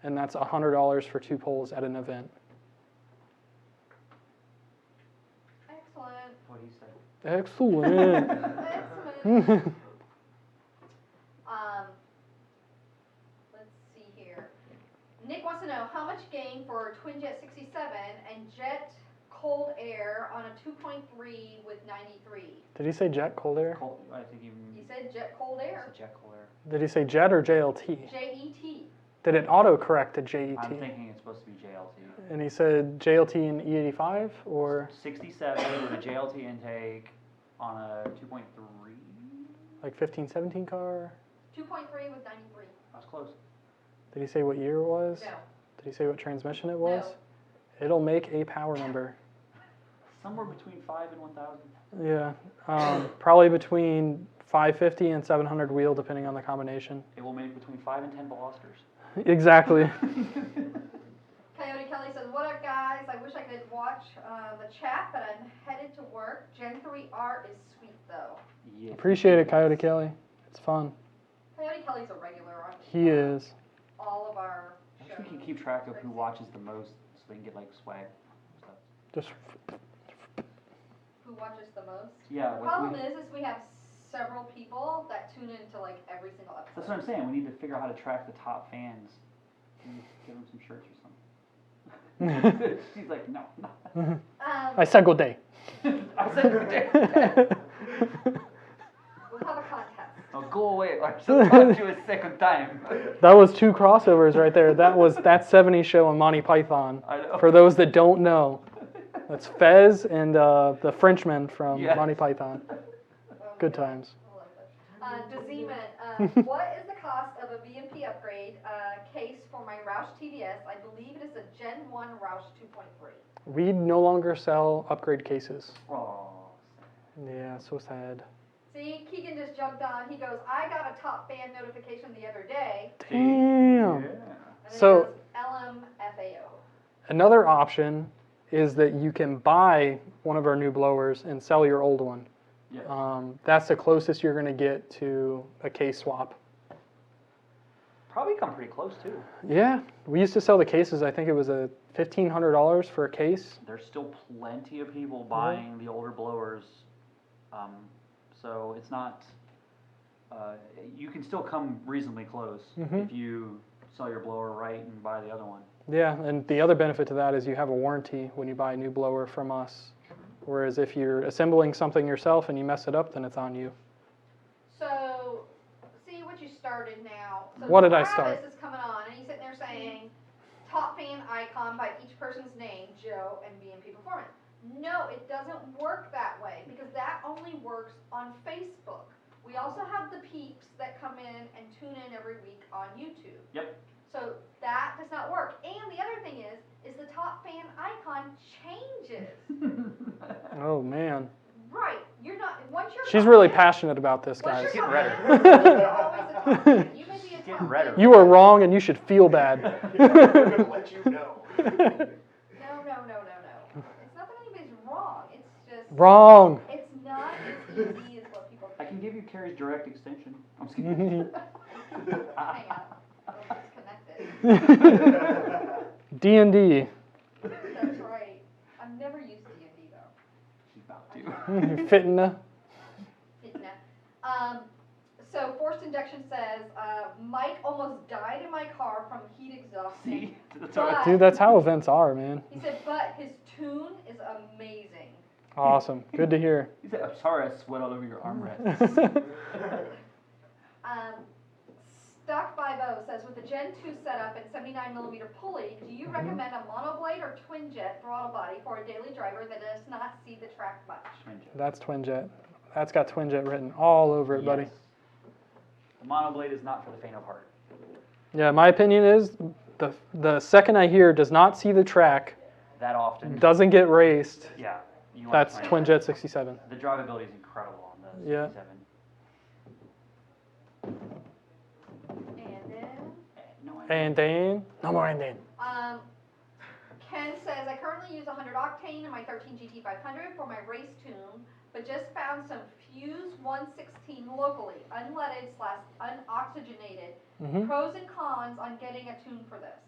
and that's $100 for 2 polls at an event. Excellent. What do you say? Excellent. Excellent. Let's see here. Nick wants to know how much gain for twin jet 67 and jet cold air on a 2.3 with 93. Did he say jet cold air? I think He said jet cold air. It's a jet cooler. Did he say jet or JLT? JET. Did it auto-correct to JET? I'm thinking it's supposed to be JLT. And he said JLT and E85, or 67 with a JLT intake on a 2.3. like 15, 17 car? 2.3 with 93. That's close. Did he say what year it was? No. Did he say what transmission it was? No. It'll make a power number. Somewhere between 5 and 1,000. Yeah, probably between 550 and 700 wheel, depending on the combination. It will make between 5 and 10 balusters. Exactly. Coyote Kelly says, what up guys? I wish I could watch the chat, but I'm headed to work. Gen 3R is sweet though. Yes. Appreciate it, Coyote Kelly. It's fun. Coyote Kelly's a regular on He is. all of our I shows. wish we can keep track of who watches the most so they can get like swag stuff. Just Who watches the most? Yeah. The problem is we have several people that tune into like every single episode. That's what I'm saying. We need to figure out how to track the top fans. Give them some shirts or something. She's like, no. I said good day. I said good day. have a contest. Oh, go away, or she'll talk to you a second time. That was 2 crossovers right there. That 70s show on Monty Python. I know. For those that don't know, that's Fez and the Frenchman from Yes. Monty Python. Good times. Dezeman, what is the cost of a VMP upgrade case for my Roush TVS? I believe it is a Gen 1 Roush 2.3. We no longer sell upgrade cases. Oh. Yeah, so sad. See, Keegan just jumped on. He goes, I got a top fan notification the other day. Damn. Yeah. And then So- he goes, LMFAO. Another option is that you can buy one of our new blowers and sell your old one. Yes. That's the closest you're going to get to a case swap. Probably come pretty close too. Yeah, we used to sell the cases. I think it was a $1,500 for a case. There's still plenty of people buying the older blowers, so it's not. You can still come reasonably close Mhm. if you sell your blower right and buy the other one. Yeah, and the other benefit to that is you have a warranty when you buy a new blower from us. Whereas if you're assembling something yourself and you mess it up, then it's on you. So, see what you started now. So What did I Travis start? is coming on, and he's sitting there saying, top fan icon by each person's name, Joe and VMP Performance. No, it doesn't work that way, because that only works on Facebook. We also have the peeps that come in and tune in every week on YouTube. Yep. So that does not work. And the other thing is the top fan icon changes. Oh man, Right. You're not, once you're she's top really fan- passionate about this, once guys. you're Getting top redder. fan, you're always a top fan. You may be a Getting top redder. fan. You are wrong, and you should feel bad. We're gonna let you know. No. It's not that anybody's wrong. It's just Wrong. it's not as easy as what people I think. can give you Carrie's direct extension. I'm just kidding. Hang on. It's connected. D&D. That's right. I've never used D&D though. She's about to. Fitting the. So forced induction says, Mike almost died in my car from heat exhaustion. See? That's But- what Dude, that's how events are, man. He said, but his tune is amazing. Awesome. Good to hear. He said, I'm sorry I sweat all over your armrest. Stock 50 says, with the Gen 2 setup and 79mm pulley, do you recommend a monoblade or twin jet throttle body for a daily driver that does not see the track much? That's twin jet. That's got twin jet written all over it, buddy. Yes. The monoblade is not for the faint of heart. Yeah, my opinion is the second I hear does not see the track, That often. doesn't get raced, Yeah. You want that's to twin jet 67. The drivability is incredible on the Yeah. 67. And then, No idea. And then, no more and then. Ken says, I currently use 100 octane in my 13 GT500 for my race tune, but just found some Fuse 116 locally, unleaded / unoxygenated. Mhm. Pros and cons on getting a tune for this.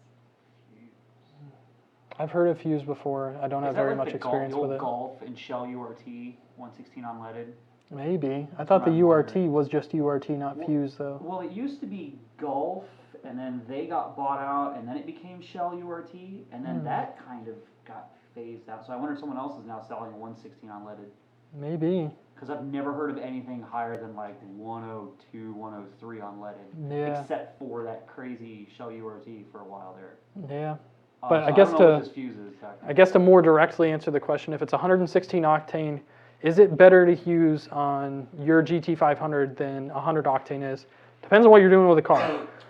I've heard of Fuse before. I don't have Is that very like much the experience Golf, with the it. old Golf and Shell URT 116 unleaded? Maybe. I That's thought the what I'm URT wondering. was just URT, not Well- Fuse, though. Well, it used to be Golf, and then they got bought out, and then it became Shell URT, and then that kind of got phased out. So I wonder if someone else is now selling a 116 unleaded. Maybe. Because I've never heard of anything higher than like 102, 103 unleaded. Yeah. Except for that crazy Shell URT for a while there. Yeah. But So I guess don't know what to- this fuse is technically. I guess to more directly answer the question, if it's 116 octane, is it better to use on your GT500 than 100 octane is? Depends on what you're doing with the car.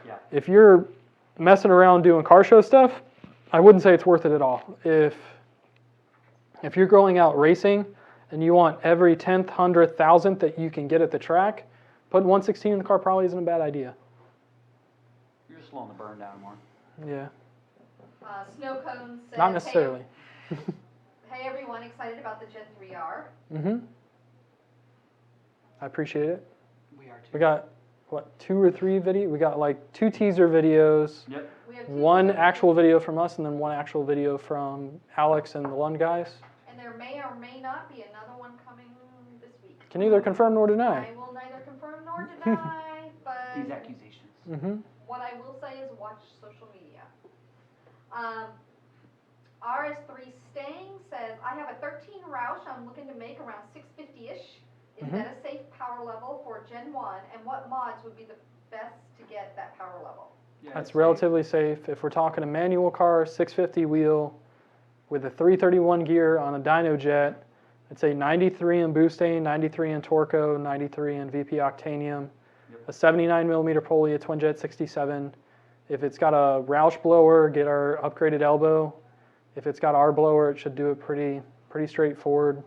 Yeah. If you're messing around doing car show stuff, I wouldn't say it's worth it at all. If you're going out racing and you want every 10th, 100th, 1000th that you can get at the track, putting 116 in the car probably isn't a bad idea. You're just slowing the burn down more. Yeah, Snow Cone says, not necessarily. Hey everyone, excited about the Gen 3R. I appreciate it. We are too. We got, what, 2 or 3 video? We got like 2 teaser videos, Yep. We have two 1 teasers, actual video from us, and then 1 actual video from Alex and the Lund guys. and there may or may not be another one coming this week. Can neither confirm nor deny. I will neither confirm nor deny, but These accusations. what I will say is watch social media. RS3 Stang says, I have a 13 Roush I'm looking to make around 650-ish. Is that a safe power level for Gen 1, and what mods would be the best to get that power level? Yeah, That's it's relatively safe. If we're talking a manual car, 650 wheel, with a 331 gear on a dyno jet, I'd say 93 in Boostane, 93 in Torco, 93 in VP Octanium, a 79 millimeter pulley, a twin jet 67. If it's got a Roush blower, get our upgraded elbow. If it's got our blower, it should do it pretty straightforward.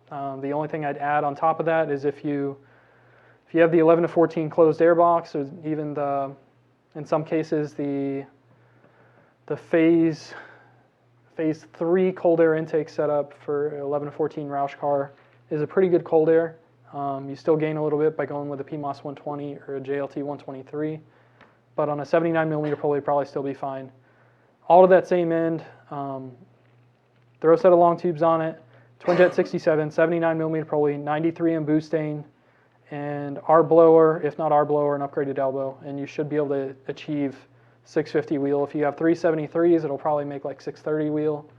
The only thing I'd add on top of that is if you have the 11 to 14 closed air box, or even in some cases the phase 3 cold air intake setup for 11 to 14 Roush car is a pretty good cold air. You still gain a little bit by going with a PMOS 120 or a JLT 123, but on a 79 millimeter pulley, you'd probably still be fine. All to that same end, throw a set of long tubes on it, twin jet 67, 79 millimeter pulley, 93 in Boostane, and our blower, if not our blower, an upgraded elbow, and you should be able to achieve 650 wheel. If you have 373s, it'll probably make like 630 wheel.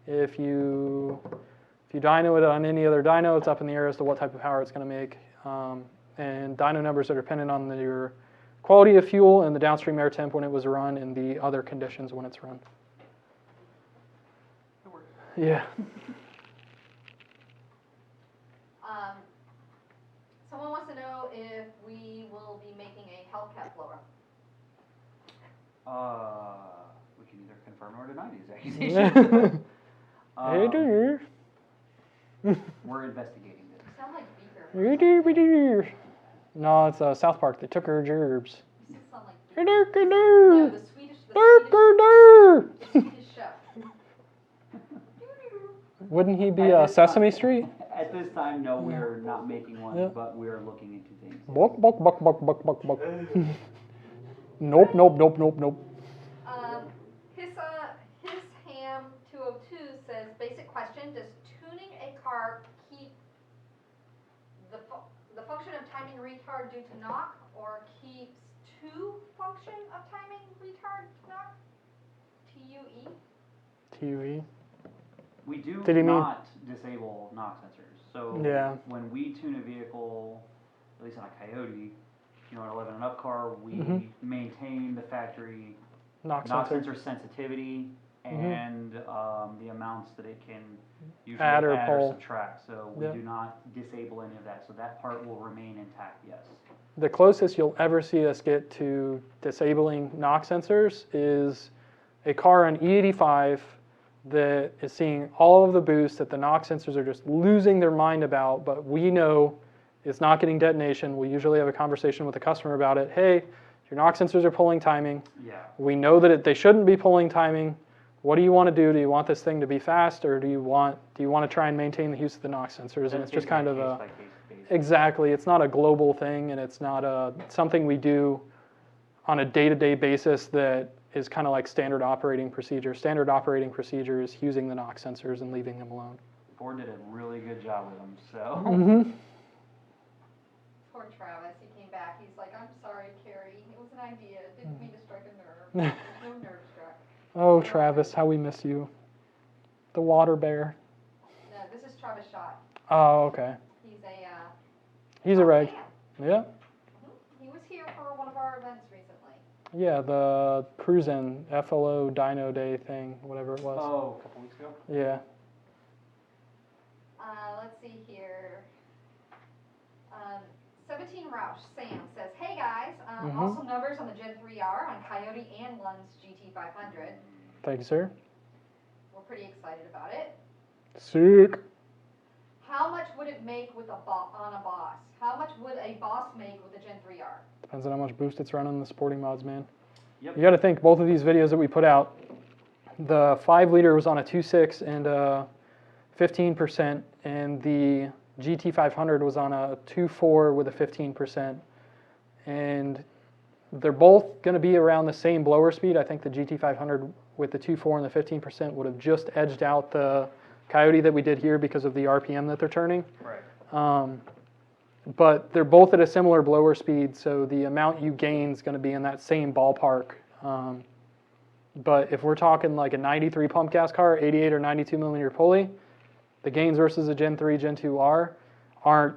If you dyno it on any other dyno, it's up in the air as to what type of power it's going to make. And dyno numbers are dependent on your quality of fuel and the downstream air temp when it was run and the other conditions when it's run. Yeah. Someone wants to know if we will be making a Hellcat blower. We can either confirm or deny these accusations. Hey, do We're investigating this. You sound like Beaker. No, it's South Park. They took her gerbs. You sound like Beaker. No, the Swedish chef. Wouldn't he be At this Sesame time- Street? At this time, no, we are not making one, Yeah. but we are looking into things. Buck, buck, buck, buck, buck, buck, buck. Nope, nope, nope, nope, nope. His ham 202 says, basic question, does tuning a car keep the function of timing retard due to knock, or keeps two function of timing retard knock? TUE? TUE. We do Did he mean- not disable knock sensors. So Yeah. when we tune a vehicle, at least on a Coyote, an 11 and up car, we maintain the factory Knock knock sensor. sensor sensitivity and the amounts that it can usually Add or add pull. or subtract. So we Yeah. do not disable any of that. So that part will remain intact, yes. The closest you'll ever see us get to disabling knock sensors is a car on E85 that is seeing all of the boosts that the knock sensors are just losing their mind about, but we know it's not getting detonation. We usually have a conversation with the customer about it. Hey, your knock sensors are pulling timing. Yeah. We know that they shouldn't be pulling timing. What do you want to do? Do you want this thing to be fast, or do you want to try and maintain the use of the knock sensors? And it's just kind of a case-by-case basis. exactly. It's not a global thing, and it's not something we do on a day-to-day basis that is kind of like standard operating procedure. Standard operating procedure is using the knock sensors and leaving them alone. Ford did a really good job with them, so. Mm-hmm. Poor Travis, he came back, he's like, I'm sorry, Carrie, it was an idea, didn't mean to strike a nerve. There's no nerve struck. Oh, Travis, how we miss you. The water bear. No, this is Travis Schott. Oh, okay. He's He's a reg. fan. Yeah. He was here for one of our events recently. Yeah, the Cruisin' FLO Dyno Day thing, whatever it was. Oh, a couple weeks ago? Yeah. Let's see here. 17 Roush, Sam says, hey guys, also numbers on the Gen 3R on Coyote and Lund's GT500. Thank you, sir. We're pretty excited about it. Sick. How much would it make with on a Boss? How much would a Boss make with a Gen 3R? Depends on how much boost it's running in the sporting mods, man. Yep. You got to think, both of these videos that we put out, the 5 liter was on a 2.6 and 15%, and the GT500 was on a 2.4 with a 15%. And they're both going to be around the same blower speed. I think the GT500 with the 2.4 and the 15% would have just edged out the Coyote that we did here because of the RPM that they're turning. Right. But they're both at a similar blower speed, so the amount you gain is going to be in that same ballpark. But if we're talking like a 93 pump gas car, 88 or 92 millimeter pulley, the gains versus a Gen 3, Gen 2R aren't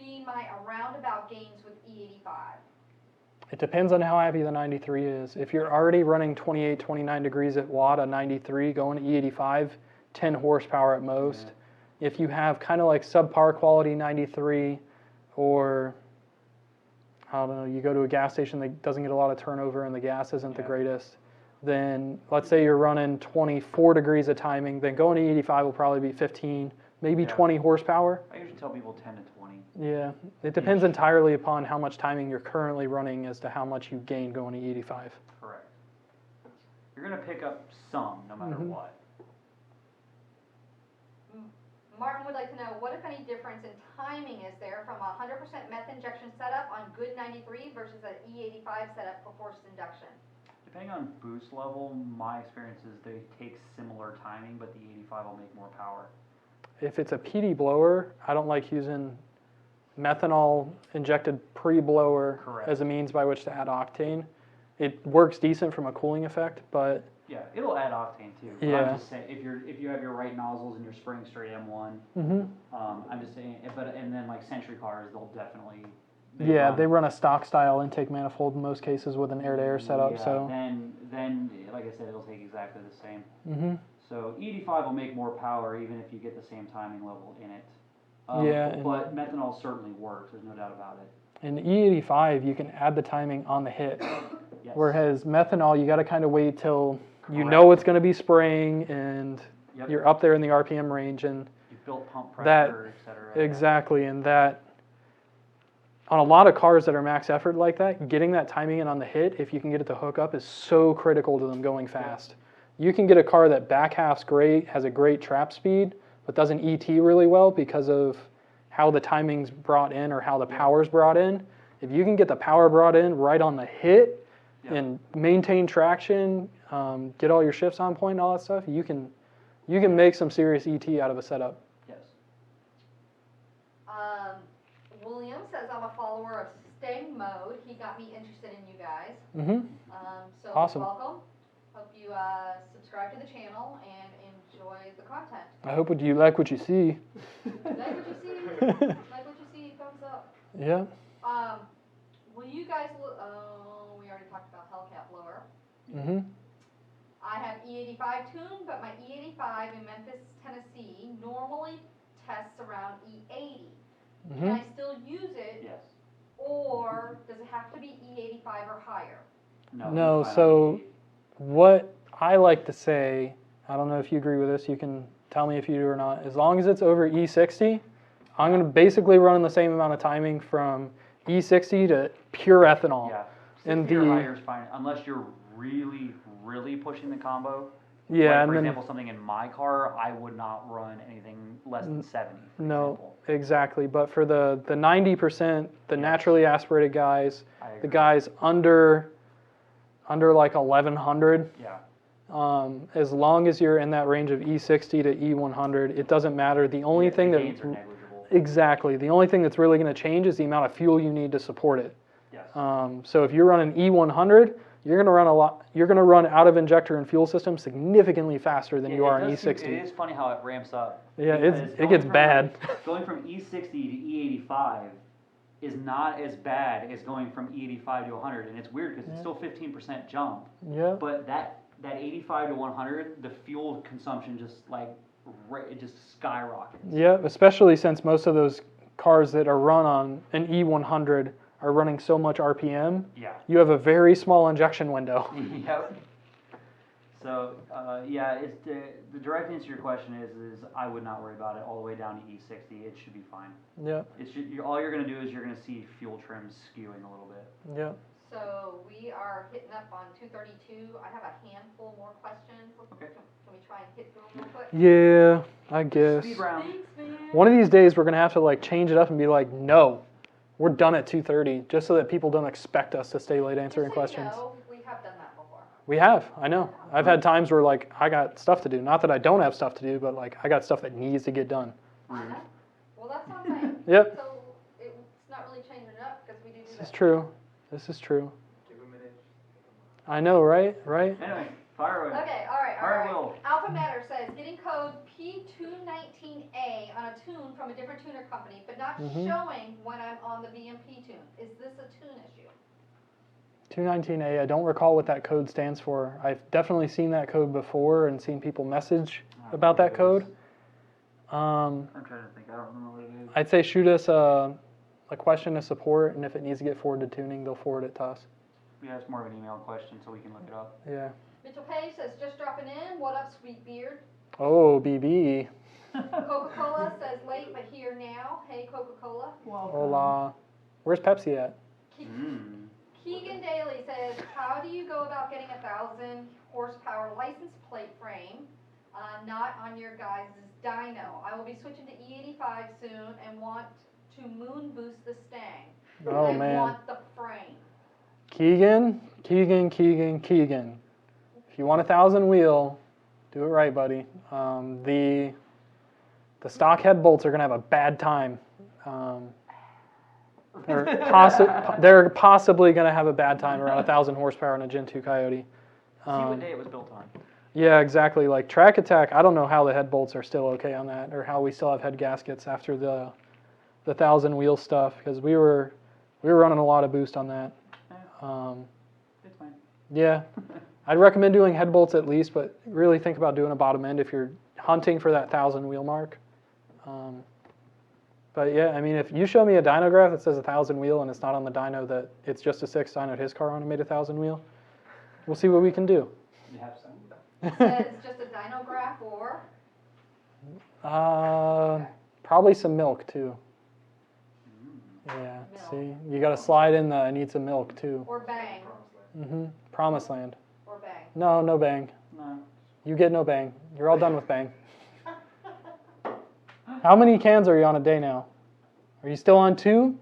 be my roundabout gains with E85? It depends on how happy the 93 is. If you're already running 28, 29 degrees at watt on 93, going to E85, 10 horsepower at most. Yeah. If you have kind of like subpar quality 93, or I don't know, you go to a gas station that doesn't get a lot of turnover and the gas isn't the greatest, then let's say you're running 24 degrees of timing, then going to E85 will probably be 15, maybe 20 horsepower. I usually tell people 10 to 20. Yeah, it depends entirely upon how much timing you're currently running as to how much you gain going to E85. Correct. You're going to pick up some, no matter what. Martin would like to know, what if any difference in timing is there from a 100% meth injection setup on good 93 versus an E85 setup for forced induction? Depending on boost level, my experience is they take similar timing, but the 85 will make more power. If it's a PD blower, I don't like using methanol injected pre-blower as a means by which to add octane. It works decent from a cooling effect, but yeah, it'll add octane too. Yeah. I'm just saying, if you have your right nozzles and you're spraying straight M1, I'm just saying, and then like Century cars, they'll definitely. They run a stock style intake manifold in most cases with an air-to-air setup. Yeah, so then like I said, it'll take exactly the same. So E85 will make more power even if you get the same timing level in it. But methanol certainly works. There's no doubt about it. In E85, you can add the timing on the hit, Yes. whereas methanol, you got to kind of wait till you know it's going to be spraying and you're up there in the RPM range, and you've built pump pressure, et cetera. Exactly, and that on a lot of cars that are max effort like that, getting that timing in on the hit, if you can get it to hook up, is so critical to them going fast. You can get a car that back half's great, has a great trap speed, but doesn't ET really well because of how the timing's brought in or how the power's brought in. If you can get the power brought in right on the hit and maintain traction, get all your shifts on point and all that stuff, you can make some serious ET out of a setup. Yes. William says, I'm a follower of Staying Mode. He got me interested in you guys. So Awesome. Welcome. Hope you subscribe to the channel and enjoy the content. I hope you like what you see. Like what you see. Like what you see. Thumbs up. Yeah. Will you guys look? Oh, we already talked about Hellcat blower. I have E85 tuned, but my E85 in Memphis, Tennessee normally tests around E80. Can I still use it? Yes. Or does it have to be E85 or higher? No, so what I like to say, I don't know if you agree with this, you can tell me if you do or not, as long as it's over E60, I'm going to basically run the same amount of timing from E60 to pure ethanol. Yeah, 60 or higher is fine, unless you're really, really pushing the combo. Yeah, like for example, something in my car, I would not run anything less than 70, for example. Exactly. But for the 90%, the naturally aspirated guys, the agree. guys under like 1100, as long as you're in that range of E60 to E100, it doesn't matter. The only thing the gains are negligible. Exactly. The only thing that's really going to change is the amount of fuel you need to support it. Yes. So if you're running E100, you're going to run a lot. You're going to run out of injector and fuel system significantly faster than you are in E60. It is funny how it ramps up. Yeah, it gets bad. Going from E60 to E85 is not as bad as going from E85 to 100, and it's weird because it's still 15% jump. Yeah. But that 85 to 100, the fuel consumption just skyrockets. Yeah, especially since most of those cars that are run on an E100 are running so much RPM. Yeah. You have a very small injection window. Yep. So it's the direct answer to your question is I would not worry about it all the way down to E60. It should be fine. Yeah. All you're going to do is you're going to see fuel trims skewing a little bit. Yeah. So we are hitting up on 2:32. I have a handful more questions. Okay. Can we try and hit through them real quick? Yeah, I guess. Speed round. Thanks, man. One of these days we're gonna have to like change it up and be like, no, we're done at 2:30, just so that people don't expect us to stay late answering Just so questions. you know, we have done that before. We have, I know. I've had times where like I got stuff to do. Not that I don't have stuff to do, but like I got stuff that needs to get done. Well, that's not right. Yep. So it's not really changing it up because we do This that. is true. This is true. Give a minute. I know, right? Right? Anyway, Fire away. Okay, all right. Fire Will. Alpha Matter says getting code P219A on a tune from a different tuner company, but not showing when I'm on the VMP tune. Is this a tune issue? 219A, I don't recall what that code stands for. I've definitely seen that code before and seen people message about that code. I'm trying to think. I don't remember what it is. I'd say shoot us a question to support, and if it needs to get forwarded to tuning, they'll forward it to us. Yeah, it's more of an email question, so we can look it up. Yeah. Mitchell Page says, just dropping in. What up, sweet beard? Oh, BB. Coca-Cola says, late but here now. Hey, Coca-Cola. Hola. Where's Pepsi at? Keegan Daly says, how do you go about getting 1,000 horsepower license plate frame not on your guys' dyno? I will be switching to E85 soon and want to moon boost the Stang. Oh, I man. want the frame. Keegan. If you want 1,000 wheel, do it right, buddy. The stock head bolts are going to have a bad time. They're possibly going to have a bad time around 1,000 horsepower in a Gen 2 Coyote. See what day it was built on. Yeah, exactly. Like Track Attack, I don't know how the head bolts are still okay on that, or how we still have head gaskets after the 1,000 wheel stuff, because we were running a lot of boost on that. It's fine. Yeah, I'd recommend doing head bolts at least, but really think about doing a bottom end if you're hunting for that 1,000 wheel mark. But yeah, I mean, if you show me a dyno graph that says 1,000 wheel and it's not on the dyno that it's just a 6 dyno his car on and made 1,000 wheel, we'll see what we can do. You have some. It says just a dyno graph or? Probably some milk too. Yeah, Milk. see, you got to slide in the I need some milk too. Or bang. Promised Land. Or bang. No bang. No. You get no bang. You're all done with bang. How many cans are you on a day now? Are you still on 2?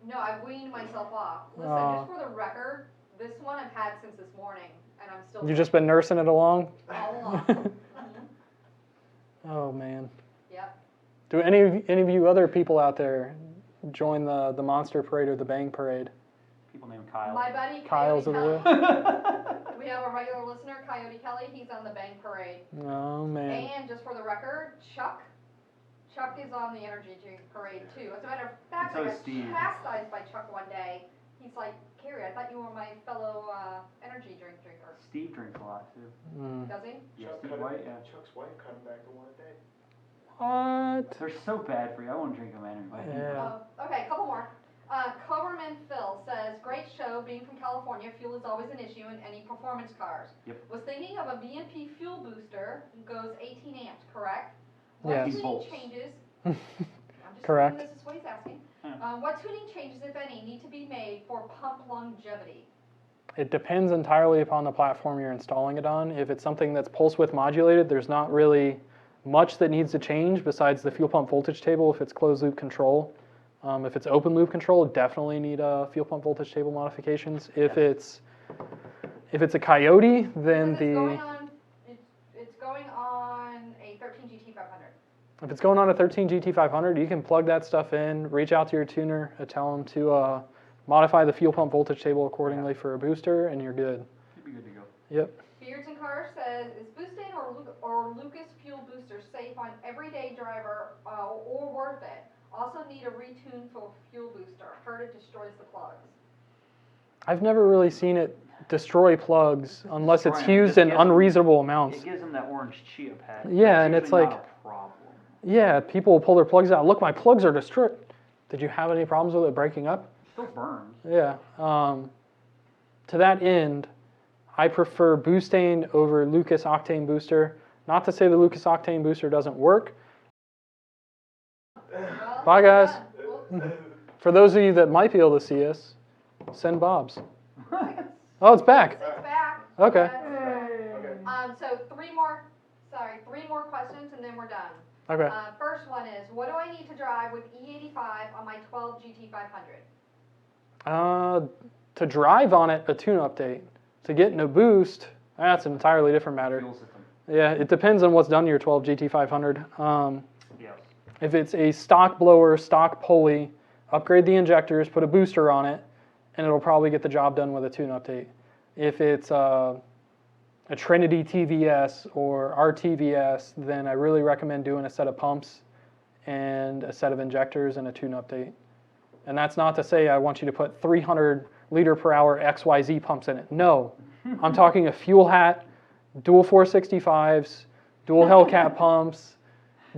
No, I've weaned myself off. Listen, just for the record, this one I've had since this morning, and I'm still. You've just been nursing it along? all along. Oh man. Yep. Do any of you other people out there join the Monster Parade or the Bang Parade? People named Kyle. My buddy Kyle's Coyote of the Kelly. wheel? We have a regular listener, Coyote Kelly. He's on the Bang Parade. Oh man. And just for the record, Chuck is on the Energy Drink Parade too. As a matter of fact, So I is got Steve. chastised by Chuck one day. He's like, Carrie, I thought you were my fellow energy drink drinker. Steve drinks a lot too. Does he? Yeah, Chuck Steve cut White, it- yeah. Chuck's wife cut him back to 1 a day. What? They're so bad for you. I won't drink them anyway. Yeah. Okay, a couple more. Coverman Phil says, great show. Being from California, fuel is always an issue in any performance cars. Yep. Was thinking of a VMP fuel booster, goes 18 amps, correct? Yes. What tuning changes? I'm just Correct. This is what he's asking. Yeah. What tuning changes, if any, need to be made for pump longevity? It depends entirely upon the platform you're installing it on. If it's something that's pulse width modulated, there's not really much that needs to change besides the fuel pump voltage table if it's closed loop control. If it's open loop control, definitely need fuel pump voltage table modifications. If it's a Coyote, then It's going on a 13 GT500. if it's going on a 13 GT500, you can plug that stuff in, reach out to your tuner, tell them to modify the fuel pump voltage table accordingly for a booster, and you're good. You'd be good to go. Yep. Beards and Cars says, is Boostain or Lucas fuel booster safe on everyday driver or worth it? Also need a retune for fuel booster. Heard it destroys the plugs. I've never really seen it destroy plugs unless it's Destroy 'em, used just in gives 'em- unreasonable amounts. It gives them that orange chia pet. Yeah, and That's it's usually like- not a problem. Yeah, people will pull their plugs out. Look, my plugs are destroyed. Did you have any problems with it breaking up? Still burns. Yeah. To that end, I prefer Boostain over Lucas Octane Booster. Not to say the Lucas Octane Booster doesn't work. Well, Bye, guys. well, For those of you that might be able to see us, send Bob's. Oh, it's back. It's back. Okay. Okay. So three more questions and then we're done. Okay. First one is, what do I need to drive with E85 on my 12 GT500? To drive on it, a tune update. To get in a boost, that's an entirely different matter. Fuel system. Yeah, it depends on what's done to your 12 GT500. Yes. If it's a stock blower, stock pulley, upgrade the injectors, put a booster on it, and it'll probably get the job done with a tune update. If it's a Trinity TVS or RTVS, then I really recommend doing a set of pumps and a set of injectors and a tune update. And that's not to say I want you to put 300 liter per hour XYZ pumps in it. No, I'm talking a fuel hat, dual 465s, dual Hellcat pumps,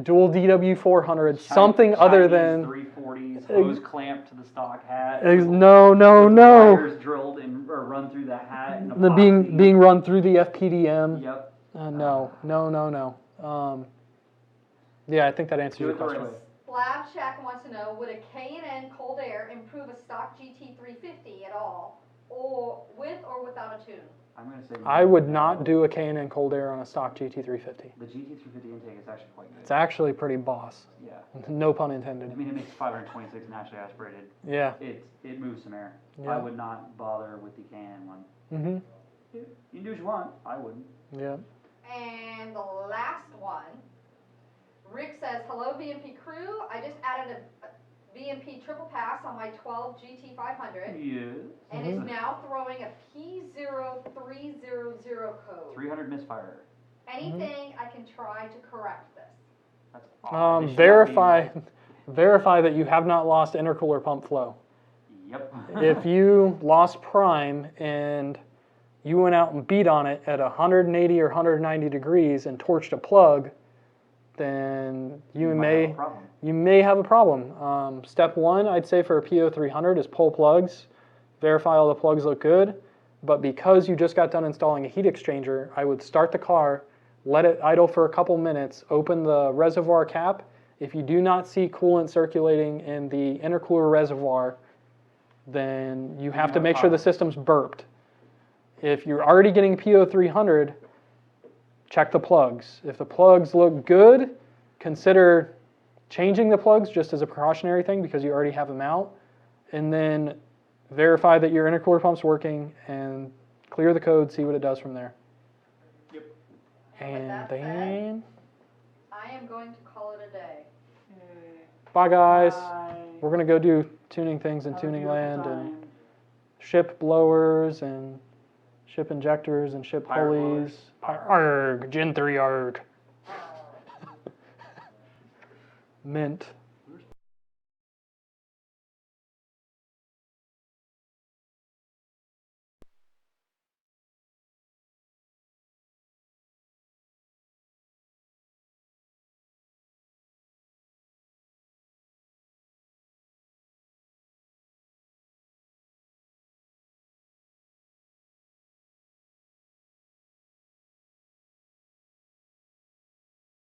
dual DW400, something other than 340s, hose clamped to the stock hat. no. Wires drilled and or run through the hat. And The being run through the FPDM. Yep. No. Yeah, I think that answers your Do it the right question. way. Slab Shack wants to know, would a K&N cold air improve a stock GT350 at all, or with or without a tune? I'm going to say I would no. not do a K&N cold air on a stock GT350. The GT350 intake is actually quite good. It's actually pretty boss. Yeah. No pun I intended. mean, it makes 526 naturally aspirated. Yeah. It moves some air. Yeah. I would not bother with the Can one. Mhm. You can do what you want. I wouldn't. Yeah. And the last one, Rick says, hello VMP crew, I just added a VMP triple pass on my 12 GT500 Yes. and is now throwing a P0300 code. 300 misfire. Anything I can try to correct this? That's odd. It should Verify that you have not lost intercooler pump flow. Yep. If you lost prime and you went out and beat on it at 180 or 190 degrees and torched a plug, then you may have a problem. Step one, I'd say for a PO300 is pull plugs, verify all the plugs look good, but because you just got done installing a heat exchanger, I would start the car, let it idle for a couple minutes, open the reservoir cap. If you do not see coolant circulating in the intercooler reservoir, then you have to make sure the system's burped. If you're already getting PO300, check the plugs. If the plugs look good, consider changing the plugs just as a precautionary thing because you already have them out. And then verify that your intercooler pump's working and clear the code, see what it does from there. Yep. And with that said, I am going to call it a day. Bye guys. Bye. We're going to go do tuning things in Have a tuning beautiful land and time. ship blowers and ship injectors and ship Pirate pulleys. blowers. Arg, Gen 3 arg. Mint.